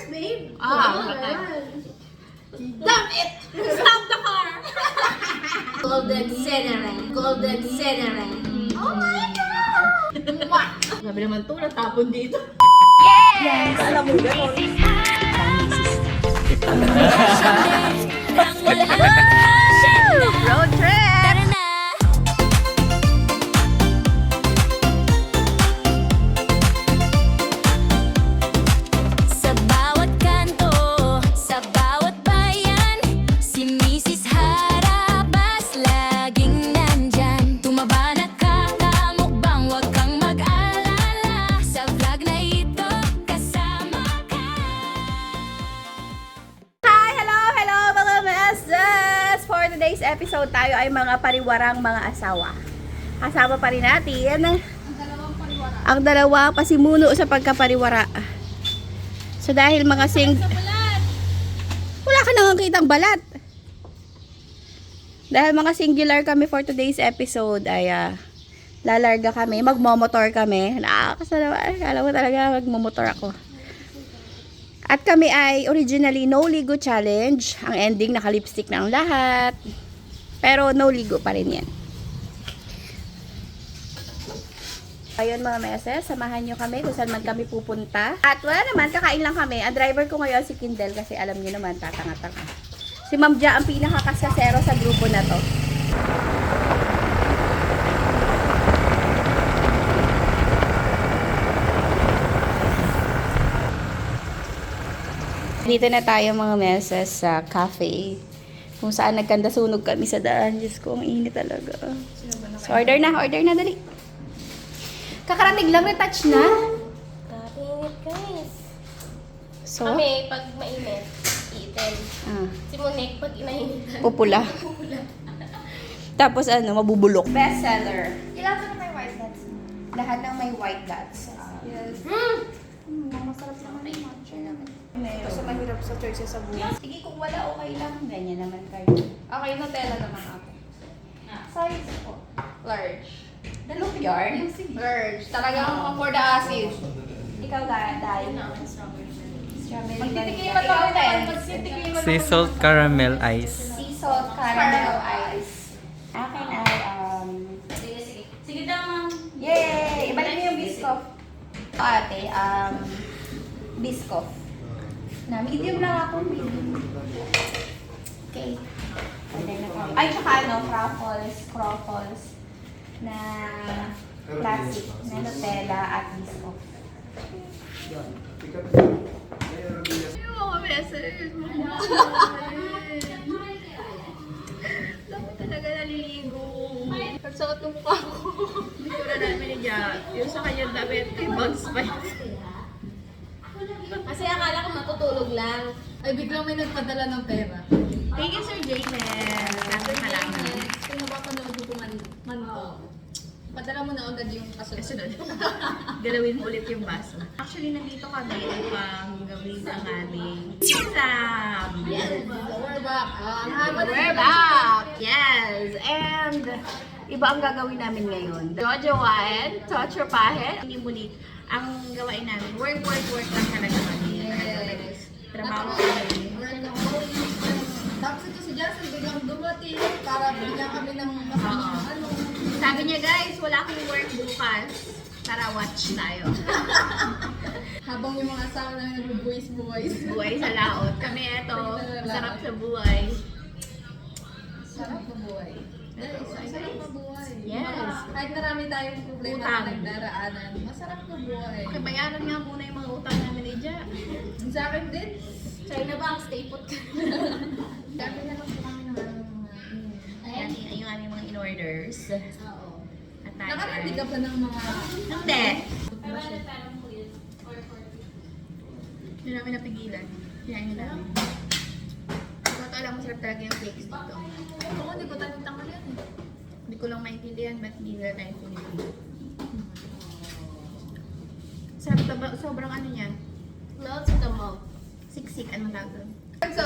babe. Damn it! Stop the car! Golden cinnamon. Golden cinnamon. Oh my God! Sabi naman to, natapon dito. Yes! Alam mo gano'n. Road trip! Sa bawat kanto, sa bawat bayan, si Mrs. Harabas laging nandyan. Tumaba na kakamukbang, huwag kang mag-alala. Sa vlog na ito, kasama ka. Hi! Hello mga meses! For today's episode, tayo ay mga pariwarang mga asawa. Kasama pa rin natin ang dalawa pasimuno sa pagkapariwara. So dahil mga wala ka nang kitang balat. Dahil mga singular kami for today's episode ay lalarga kami, magmomotor kami. Nakakasalawa, alam mo talaga magmomotor ako. At kami ay originally no ligo challenge. Ang ending naka-lipstick na ang lahat. Pero no ligo pa rin yan. Ayun mga meses, samahan nyo kami kung saan man kami pupunta. At wala naman, kakain lang kami. Ang driver ko ngayon si Kindle kasi alam nyo naman, tatanga-tanga. Si Ma'am Ja ang pinakakaskasero sa grupo na to. Dito na tayo mga meses sa cafe. Kung saan nagkandasunog kami sa daan. Diyos ko, ang init talaga. So order na dali. Kakarating lang, retouch na. Kapingit guys. So, Kami, pag mainit, iitin. ah, Si Monique, pag inainitan. pupula. Tapos mabubulok. Best seller. Kailangan na may white nuts. Lahat ng may white dots. Yes. Masarap naman yung matcha naman. Kasi mahirap sa choices sa buhay. Sige, kung wala, okay lang. Ganyan naman kayo. Okay, Nutella naman ako. Size po. Large. Dalawang yarn. Large. Talagang for the asses. Ikaw dahil. Strawberry. Magtitikiman lang tayo. Sea salt caramel ice. Sea salt caramel ice. Akin ay, Sige, sige. Sige daw, ma'am. yay! Ibalik mo yung biscoff. Ate, biscoff. Na, medium lang ako, medium. Okay. Ay, tsaka croffles na plastic na Nutella at biscoff. Yun. Yung mga beses, dapat talaga naliligo. Pagsuot ng mukha ko. Hindi ko na namin niya. Yung sa kanya damit, may bugs pa yun. Kasi akala ko matutulog lang. Ay, biglang may nagpadala ng pera. Thank you, Sir James. Kasi malaman. Kung napapanood ko man to, padala mo na agad yung kasunod. Galawin mo ulit yung baso. Actually, nandito kami upang gawin ang aming exam. Yes! We're back! We're back! Yes! And iba ang gagawin namin ngayon. Jojowain, totropahin, ngunit ang gawain namin, work lang talaga kami. Yes. Trabaho kami. Tapos ito si Jason, biglang dumating para bigyan kami ng ano. Sabi niya, guys, wala akong work bukas. Tara, watch tayo. Habang yung mga asawa na nag-boys. Buhay sa laot. Kami eto, masarap sa buhay. Sarap na buhay. Sarap na buhay. Yes. Kahit marami tayong problema Utang. na nagdaraanan, masarap na buhay. Okay, bayaran nga muna yung mga utang namin ni Ja. Yung sa akin din, China ba ang stay put ka? dami na lang po kami ng ano. Ayan, yung aming mga in-orders. Oo. At tayo Nakakandi ka pa ng mga... Hindi. Hindi namin napigilan. Kinain na namin. Ito alam, masarap talaga yung cakes dito. Oo, hindi ko tanong-tangal yan eh. Hindi ko lang maintindihan ba't hindi nila tayo pinipili. Sarap, sobrang ano niya. Melt to the mouth. Siksik, anong tawag doon? So,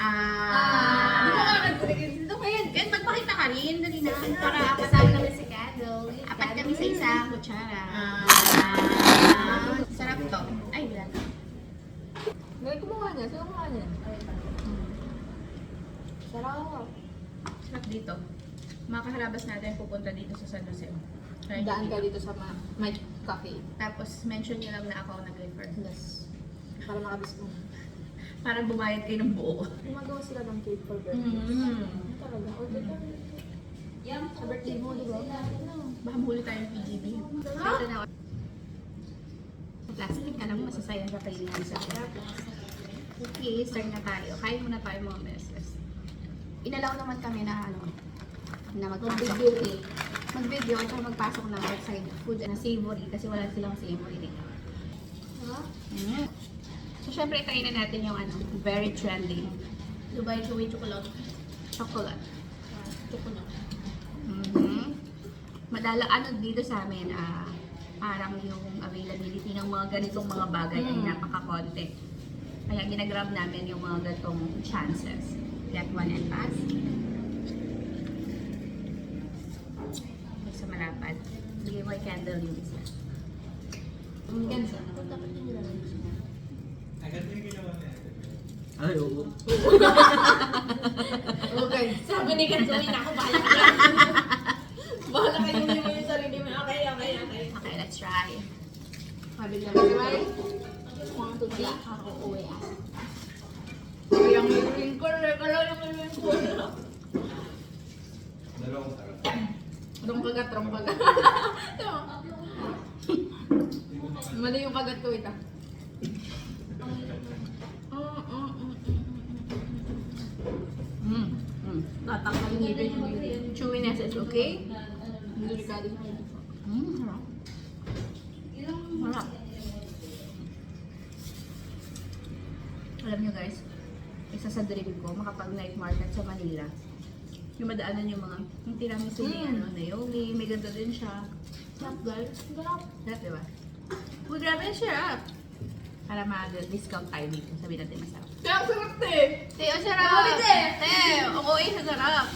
Ah. di ba kakagurigin dito? Ayan, magpakita ka rin. Dali na. Para Kasama namin si Cado. apat kami sa isang kutsara. Sarap to. Ay, wala na. Ngayon kumuha niya. Sino kumuha niya? Sarap. Sarap dito. Mga kaharabas natin pupunta dito sa San Jose. Daan ka dito sa my cafe. Tapos mention nyo lang na ako ang nag-refer. Yes. Para makabis mo. Para bumayad kayo ng buo. Gumagawa sila ng cake for birthday. Mm. Talaga. Order ka. Sa birthday mo, di ba? Baka mahuli tayong PGB. Ito na. Plastic, alam mo, masasayang sa kailangan sa okay, start na tayo. Kain muna tayo mga beses. Inalaw naman kami na na magpasok. Mag-video at saka magpasok ng outside food na savory kasi wala silang savory dito. Mm. So, syempre, kainin natin yung very trending Dubai Chewy Chocolate. chocolate. Chocolate. Madala dito sa amin, parang yung availability ng mga ganitong mga bagay ay napaka-konti. Kaya ginagrab namin yung mga ganitong chances. Get one and pass. Sa malapad. Bigay mo yung candle yung isa. Ganda. Dapat yung nilalagay siya. Ay, oo. Okay. Sabi ni Katsuy na ako, bahala ka. Bahala kayo mo yung sarili mo. Okay. Okay, let's try. Sabi niya, try. 1, 2, 3. Ako uwi ah. Yung wrinkle. Kala yung wrinkle. Rongkagat. Mali yung kagat ko ito. Tatak yung ngipin yung chewiness is okay? Delikado. Sarap. Sarap. Alam nyo guys, isa sa dream ko, makapag night market sa Manila. Yung madaanan yung mga, yung tiramisu ni Naomi, may ganda din siya. Sarap guys. Sarap, diba? Uy, grabe yung sarap. Para ma-discount tayo dito, sabi natin masarap. Kaya ang sarap te. Te, ang sarap! Grabe, te! Te, okay, ang sarap!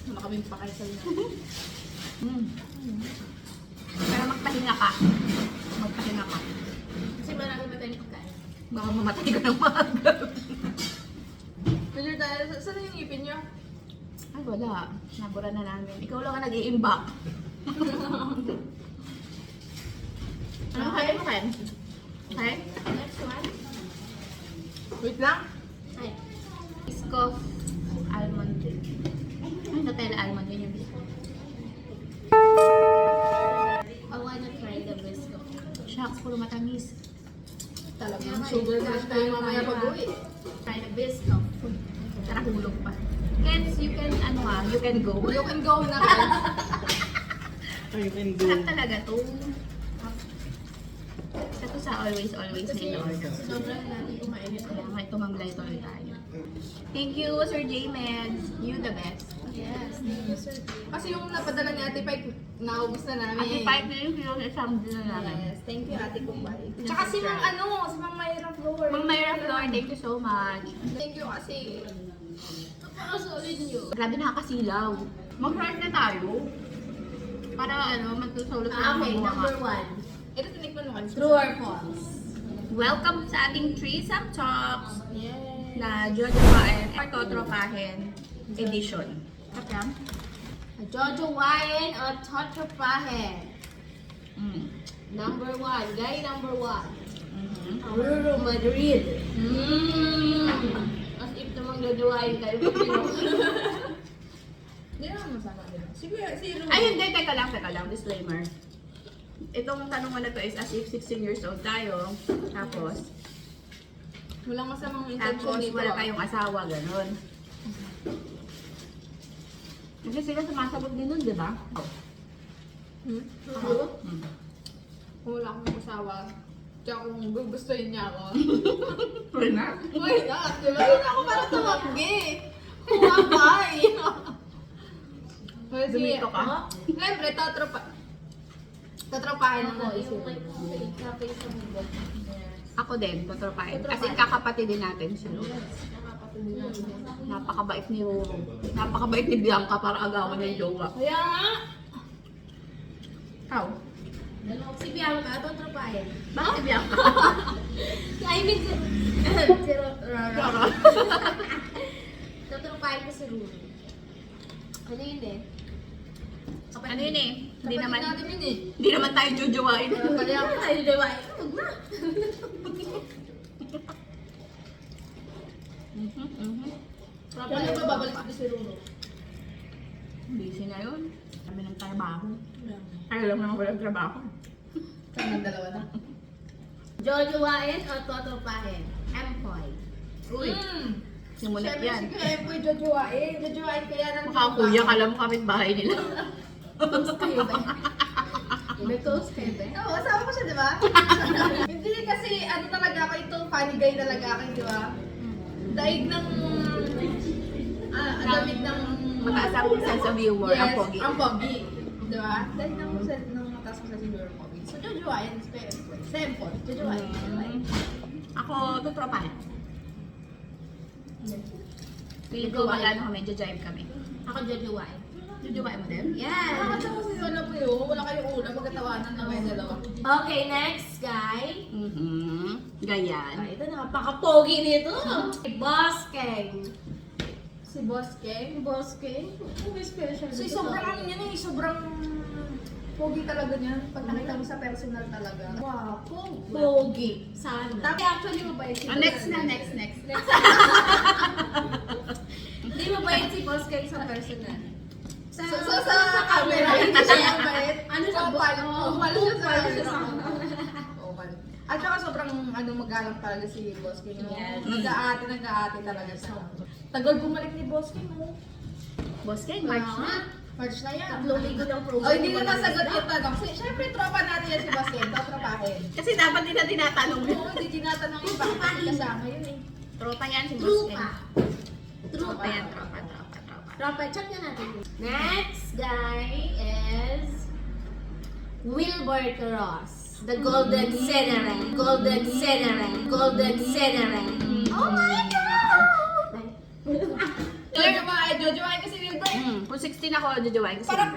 Makaming pakay sa inyo. Pero magpahinga ka. Magpahinga ka. Kasi marami pa tayong pagkain. Baka mamatay ka ng maaga. Pwede tayo, saan yung ngipin niyo? Ay, wala. Nabura na namin. Ikaw lang ang nag-i-imbak. Ano kaya mo, Ken? Okay? Next one. Wait lang. Ay. Biscoff almond drink. Ay, Nutella almond. Yun yung biscoff. I wanna try the biscuit. Shucks, puro matamis. Talagang sugar rush tayo mamaya pag-uwi. Try the biscuit. Tara, hulog pa. Kens, you can, you can go. You can go na kayo. You can do. Sarap talaga to. Ito sa always na in-order. Sobrang natin kumain ito. Kaya may tumamlay tuloy tayo. Thank you, Sir J-Meds. You the best. Yes, thank you, sir. Kasi yung napadala ni Ate Pike, naubos na namin. Ate 5 na yung kilo sa isang din na namin. Yes, thank you Ate Kumbay. Tsaka si Mang Mayra Floor. Mang Mayra Flor, thank you so much. Thank you kasi. Napaka-solid nyo. Grabe nakakasilaw. Mag-ride na tayo. Para magtusolve na Okay, ang number buha. 1. Ito tinikman mo kanina. True or false? Welcome sa ating Threesome Talks Yes. na Jojowain at Totropahin edition. Kapyan? Jojo wine or Totropahin? Mm. Number 1. Guy number 1. Mhm. Aurora Madrid. Mm. As if namang jojowain kayo. Pilipino. Hindi naman masama nila. Si Ruby. Ay, hindi. Teka lang. Disclaimer. Itong tanong mo na to is as if 16 years old tayo. Tapos Walang masamang intention dito. wala tayong asawa. Ganon. Kasi sila sumasagot din nun, di ba? True? Mm. Kung wala akong asawa, tsaka kung gugustuhin niya ako. Wala na. Why not? Diba? Hindi na ako para tumanggi. Kumabay. Dumito ka? Siyempre, tatropahin Ako, ako. yung may cafe sa bubog. Yes. Ako din, totropahin. Kasi kakapatid din natin sila. Nakapatid na. Napakabait ni Roro. Napakabait ni Bianca para agawan niya yung jowa. Kaya nga. Ikaw? Si Bianca, Totropahin. Bakit si Bianca? Ruru. Ano yun eh? Ano yun eh? Hindi Kapatid naman, natin yun eh. hindi naman tayo jujuwain. Kaya Ano tayo dawain? Huwag na. Kaya ba babalik ko si Ruru? Busy na yun. Kami ng trabaho. Ay, alam naman walang trabaho. Saan ang dalawa na? Jojowain o totopahin? Empoy. Uy, simulat Siyempre, yan. sige, ayun po yung jojowain. Jojowain kaya na. Mukha kuya, kala mo kapit-bahay nila. Toast kayo ba? May toast kayo ba? Oo, asawa ko siya, di ba? Hindi kasi, ano talaga ako, itong funny guy talaga ako, di ba? Daig ng, damit ng, Mataas ang sense of humor, ang pogi. ang pogi. Di ba? Daig ng sense ng mataas ko sa siguro pogi. So, jojowain, simple. Jojowain. Ako, tutropahin. Feeling ko magano kami, jive kami. Ako jojowain. Jujuwain mo din? Yes! Nakakatawa kasi wala po yun. Wala kayong una, magkatawanan na kayo dalawa. Okay, next guy. Ganyan. Ito, napaka-pogi nito. Si Boss Keng. Si Boss King. Boss Keng? May special So, dito sobrang sa- ano yan eh, sobrang pogi talaga niya. Pag nakita mo sa personal talaga. Wow, pogi. Sana. Tapi actually mabait si Next. Hindi mabait si Boss Keng sa personal. So, sa camera, hindi siya mabait. Ano sa Kupal. Kupal siya sa Kupal siya sa camera. Kupal. At saka sobrang magalang talaga si Boss King. No? Yes. Nag-aate talaga siya. Tagal bumalik ni Boss King mo. Boss Ken, March na. March na yan. Tatlong linggo ng program. Oh, hindi na nasagot yung tanong. Siyempre, tropa natin yan si Boss King. Tatrapahin. Kasi dapat nila tinatanong mo. Oo, hindi tinatanong yung bakit kasama yun eh. Tropa yan si Boss Ken. Trupa. Tropa yan, tropa. Tropa, check na natin. Next guy is Wilbert Ross. The Golden Cinnamon. Golden Cinnamon. Golden Cinnamon. Oh my God! Jojowain kasi Wilbert. Kung 16 ako, jujuwain kasi. Parang,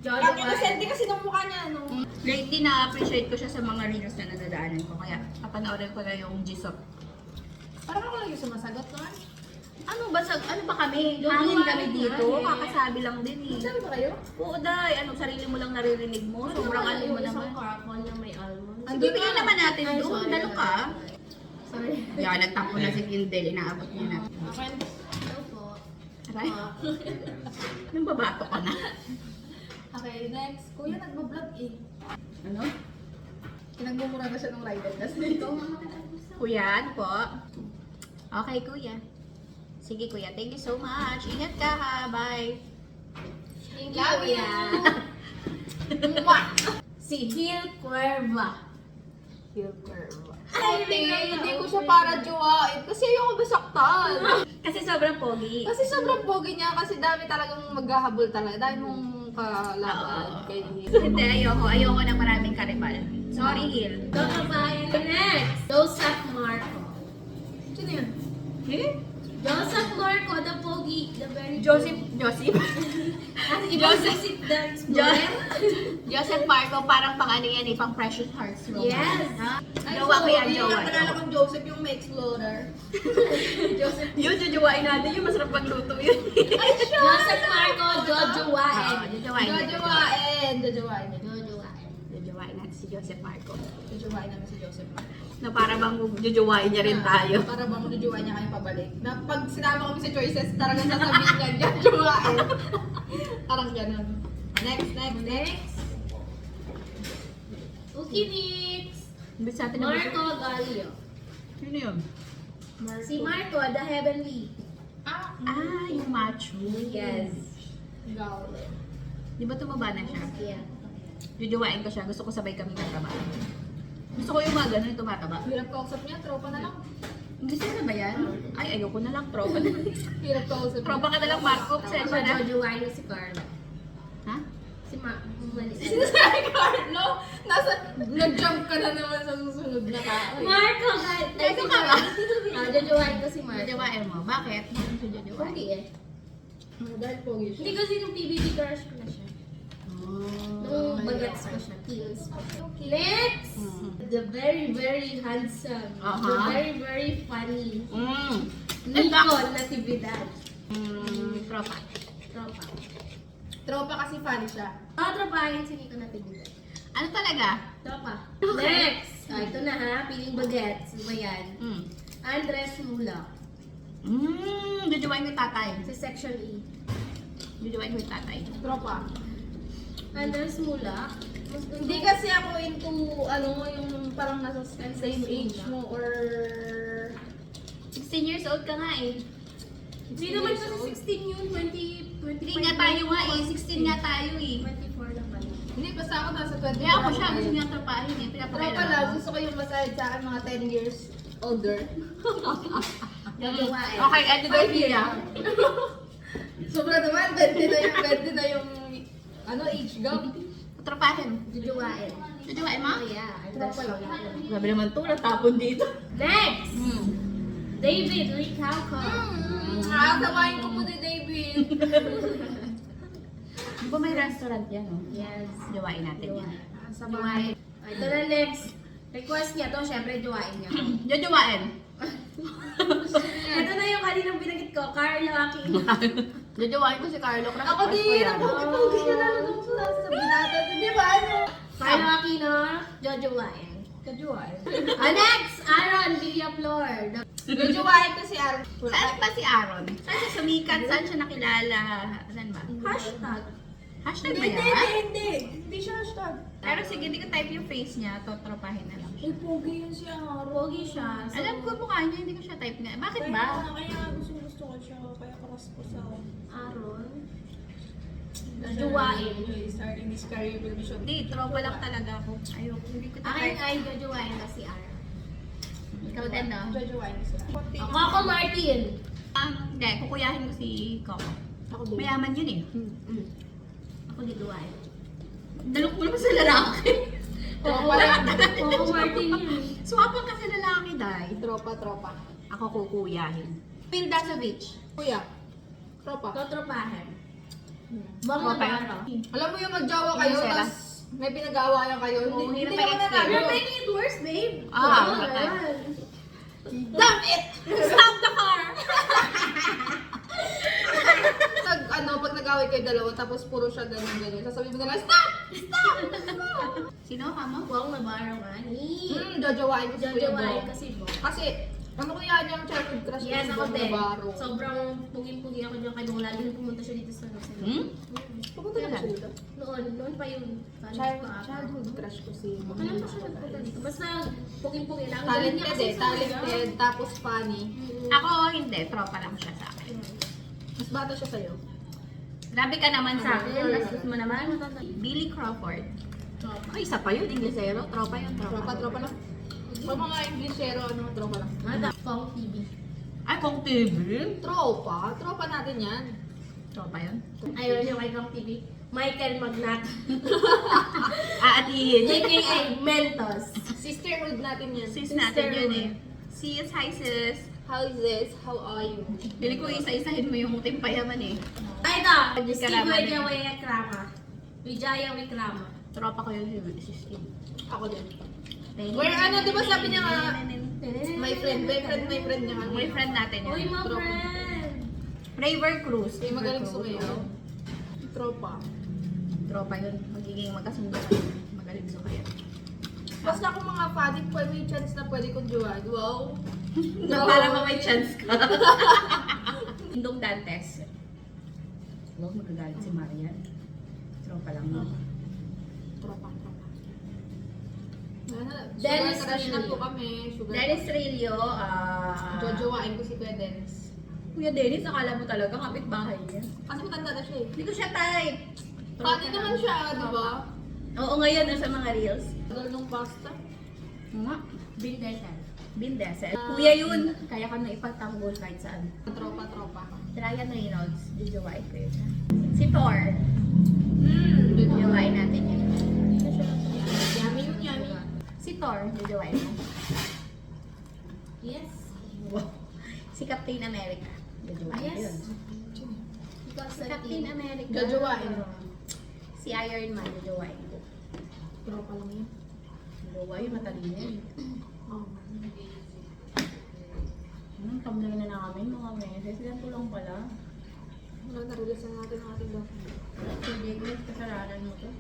Jojo ang inosente kasi ng mukha niya, no? Lately, na-appreciate ko siya sa mga reels na nadadaanan ko. Kaya, papanoorin ko na yung Jisop. Parang ako lang yung sumasagot, no? Ano ba kami? Yung Hangin mga kami dito. hangin. Kakasabi lang din eh. Sabi ba kayo? Oo, day. Anong sarili mo lang naririnig mo? Sobrang ano mo Isang naman. caracol na may almond. Sige, bigyan naman natin Ay, doon. sorry. Dalo ka. Sorry. Yan, nagtapo na si Kindle. Inaabot niya na. Okay. Ito po. Aray, nang babato ka na. Okay, next. Kuya, nagbablog eh. Ano? Kinagmumura na siya ng rider kasi ito. Kuya, ano po? Okay, kuya. Sige, kuya. Thank you so much. Ingat ka ha. Bye. Thank you, Love you. Kuya. Si Hill Cuerva. Hill Cuerva. Hindi ko siya para jowain kasi ayoko basaktan. Kasi sobrang pogi. Kasi sobrang pogi niya kasi dami talagang maghahabol talaga. Dami mong kalaban Oo. kay Hindi, ayoko. Ayoko ng maraming karibal. Sorry, Hill. Kakabayan next. Joseph Marco. Sino yun? Joseph Marco, the pogi, the very Joseph Joseph the Explorer. Joseph Marco, parang pang ano yan eh, pang Precious Hearts romance. Yes. Ha? Jowa ko yan, jowa. Nakakilala kong Joseph yung may explorer. Joseph. Yun, jujuwain natin yun. Masarap magluto yun. Joseph Marco, Jojo Waen. Jujuwain. Jojowain. Jojowain. Jojo Waen. Jujuwain natin si Joseph Marco. Jojowain namin si Joseph. Na para bang jujuwain niya rin tayo. Para bang jojowain niya kayo pabalik. Na pag sinama kami sa choices, talagang sasabihin niya, jojowain. Parang ganun. Next. Next. Ukinix. Imbis natin na Marco Gallio. Sino yun? Si Marco, the Heavenly. Ah, Yung macho. Yes. Gawin. Di ba tumaba na siya? Yeah. Jujuwain ko siya. Gusto ko sabay kami magtrabaho. Gusto ko yung mga ganun, yung tumataba. Hirap kausap niya, tropa na lang. Gusto na ba yan? Ay, ayoko na lang. Tropa na. Hirap kausap niya. Tropa ka na lang, Marco. Ako, Pasensya na. Jojo Waen si Carla. Ha? Si Sinasabi Carlo, nag-jump ka na naman sa susunod na tao. Marco Gallio. Ito ka ba? Jojo Waen ko si Marco. Jujuwain mo. Bakit? Bakit si jujuwain? Pogi eh. Dahil pogi siya. Hindi kasi nung PBB crush ko na siya. Oh. Nung bagets pa siya. Teens pa siya. Next! The very, very handsome. The Aha. very, very funny. Mm. Nico Natividad. Tropa. Tropa. Tropa kasi fan siya. Tropahin, sige ko natin dito. Ano talaga? Tropa. Next! Ito na ha, piling bagets. Ano ba yan? Andres Mula. Jujuwain ko yung tatay. Sa section E. Jujuwain ko yung tatay. Tropa. Andres Mula. Hindi kasi ako into, yung parang nasa same age mo or... 16 years old ka nga eh. Hindi naman kasi 16 yun, 25 Hindi nga tayo nga eh. 16 nga tayo eh. 24 lang pala. Hindi, basta ako nasa 20. Kaya ako siya gusto niya tropahin eh. Tropa lang, gusto ko yung masahid sa akin mga 10 years older. Gagawain. Okay, ano daw niya? Sobra naman, 20 na yung age gap. Tropahin. Jujuwain. Jujuwain mo? Yeah, Andres Mula. Grabe naman to, natapon dito. Next! David Licauco. Nakakawain ko po ni David. Di ba may restaurant yan, no? Yes. Jujuwain natin yan. Sa mga... Ito na next. Request niya to, syempre juwain niya. Jujuwain. Ito na yung kaninang binagit ko, Carlo Aquino. Jujuwain ko si Carlo. Ako din, ako pogi ka lang ako sa binata. Di ba Carlo Aquino, jujuwain. Kajuwain. Next, Aaron Villaflor. Kajuwain ko si Aaron. Saan ba si Aaron? Saan siya sumikat? Saan siya nakilala? Saan ba? Hashtag. Hashtag ba yan? Hindi siya hashtag. Pero sige, hindi ko type yung face niya. Totropahin na lang siya. Uy, pogi yun si Aaron. Pogi siya. So, Alam ko mukha niya, hindi ko siya type nga. Bakit ba? Kaya gusto ko siya. Kaya karas ko sa... Aaron. Jujuwain. Starting this career will be short. Hindi, tropa lang talaga ako. Ayoko, hindi ko Akin type. ay jujuwain na si Aaron. Ikaw din, no? Kajuwain ko siya. Coco Martin. Hindi, kukuyahin ko si Coco. Ako din. Mayaman yun eh. Ako jujuwain. Dalok mo naman sa lalaki. Tropa lang. Coco Martin yun. Swapan ka sa lalaki, Day. Tropa. Ako kukuyahin. Phil Dasovich. Kuya. Tropa. Totropahin. Bang Tropa yun. Navarro. Alam mo yung magjawa kayo, Sela. tapos may pinag-aawayan kayo. Oo, Hindi hirap naman i-explain. nanalo. You're making it worse, babe. Ah, Oo, okay. ayan. Damn it! Stop the car! Pag nag-away kayo dalawa, tapos puro siya ganun. Sasabihin mo na lang, stop! Sino ka mo? Bang Navarro nga. Jajawain ko si Kuya Jajawain Bo. kasi bo. Kasi, ano ko yan yung childhood crush ko Yes, si ako Bong din. Navarro. Sobrang puging-pugi ako dyan kay Bong. Lagi nang pumunta siya dito sa Pupunta na ba siya dito? Noon pa yun. Childhood crush ko si Bong Kailan pa siya Navarro. nagpunta dito? Basta puging-pugi lang. Talented eh, talented, tapos funny. Ako, hindi. Tropa lang siya sa akin. Mas bata siya sa'yo. Grabe ka naman sa akin. Bastos mo naman. Billy Crawford. Ay, isa pa yun. Inglesero. Tropa yun. Tropa lang. Pag mga Englishero, tropa lang. Kong TV. Ay, Kong TV. Tropa natin yan. Tropa yun. Ayun yung kay Kong TV. Michael Magnat. Aatiin. AKA Mentos. Sisterhood natin yan. Sis natin yun eh. Sis, hi sis. How is this? How are you? Pili ko isa-isahin mo yung timpayaman eh. Ay, ito. Steve Karama din. Wijaya Wikrama. Tropa ko yun si Steve. Ako din. Where di ba sabi niya nga, my friend niya nga. My friend natin Uy, yun. my Tropa. friend. Raver Cruz. Magaling sumayaw. Tropa. Tropa yun. Magiging magkasundo kayo. Magaling sumayaw. Basta kung mga funny, may chance na pwede kong jowain. Wow. Na para may chance ka. Indong Dantes. Huwag magagalit si Marian. Tropa lang mo. Tropa. Dennis Sugar crush na Trillo. po kami. Sugar Dennis Trillo. Jojowain ko si Kuya Dennis. Kuya Dennis, akala mo talaga kapit-bahay niya. Kasi matanda na siya eh. Hindi ko siya type. Funny naman siya, di ba? Oo, ngayon nasa mga reels. Tagal nung pasta. Nga. Bill Desel. Bin Desel. Kuya yun. Kaya ka na ipagtanggol kahit saan. Tropa. Ryan Reynolds. Jojowain ko yun. Si Thor. Yummy Jojowain natin yun. yummy. Si Thor. Jojowain mo. Yes. Si Captain America. Jojowain Yes. yun. Ikaw Si sa Captain team. America. Jojowain. Si Iron Man. Jojowain ko. Tropa lang yun. Jojowain, matalino yun. Oh. Tamlay na namin mga meses. Ganito lang pala. Hugasan natin ang ating document. Hindi ko kasalanan mo to.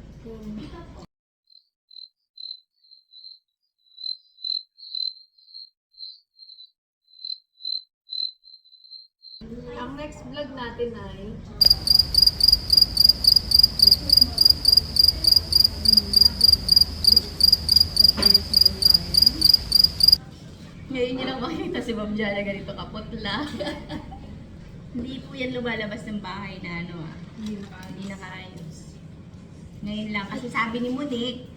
Ang next vlog natin ay Ngayon nyo lang makita si Ma'am Jana ganito kaputla. Hindi po yan lumalabas ng bahay na ano hindi nakaayos. Ngayon lang, kasi sabi ni Monique,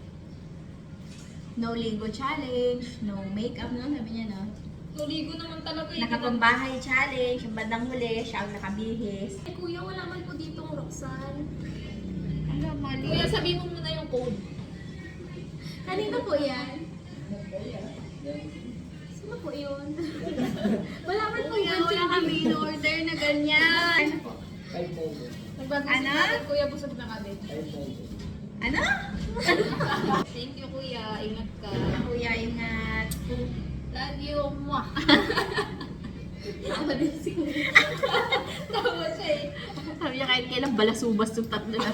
no ligo challenge, no makeup, no? Sabi niya, no? Nuligo naman talaga eh. Nakapambahay challenge, ang bandang huli, siya ang nakabihis. Ay, kuya, wala man po dito ang Roxanne. Ano, mali? Kuya, sabihin mo muna yung code. Kanino po yan? Sino po yun? Wala man po yan. Wala kami in order na ganyan. Nagbago Ano? natin, kuya, busog na kami. Ano? Thank you, kuya. Ingat ka. Kuya, ingat. Love you, mwah. Tawa din si kuya. Tawa siya eh. Sabi niya kahit kailang balasubas yung tatlo na.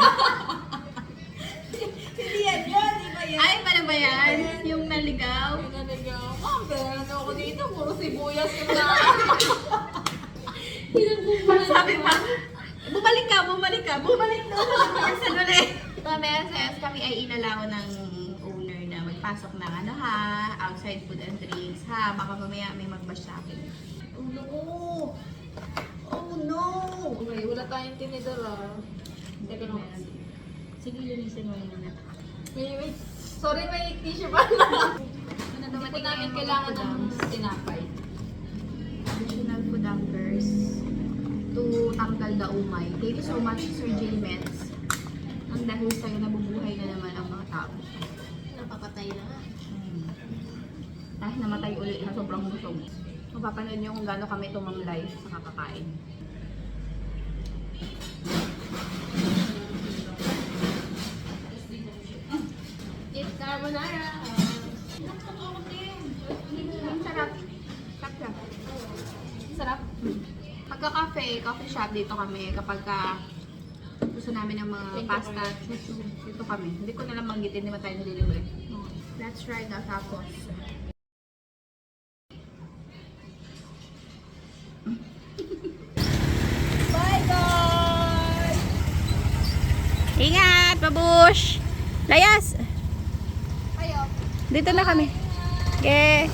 Hindi yan yun, di ba yan? Ay, paano ba yan? Yung naligaw? Yung naligaw. Ma'am, pero ano ako dito? Puro sibuyas yung na. Sabi pa, bumalik ka. Bumalik na. Sa ulit. So, meses, kami ay inalaw ng owner na magpasok ng ano ha, outside food and drinks ha. Baka mamaya may magbash sa akin. Oh no! Oh no! Okay, wala tayong tinidor ah. Teka lang. Sige, linisin mo muna. Wait. Sorry, may tissue pa lang. Hindi po namin kailangan ng tinapay. Additional food anchors to tanggal the umay. Thank you so much, Sir J. Metz. Ang dahil sa'yo, nabubuhay na naman ang mga tao. Napapatay na nga. Dahil namatay ulit na sobrang busog. Mapapanood niyo kung gaano kami tumamlay sa kakakain. It's carbonara! Ang sarap. Sarap siya. Sarap. Pagka-cafe, coffee shop dito kami kapag gusto namin ng mga pasta, chuchu, dito kami. Hindi ko nalang banggitin, hindi ba tayo nililibre. Let's try the tacos. Bye, guys! Ingat, babush! Layas! Kayo. Dito na kami. Okay.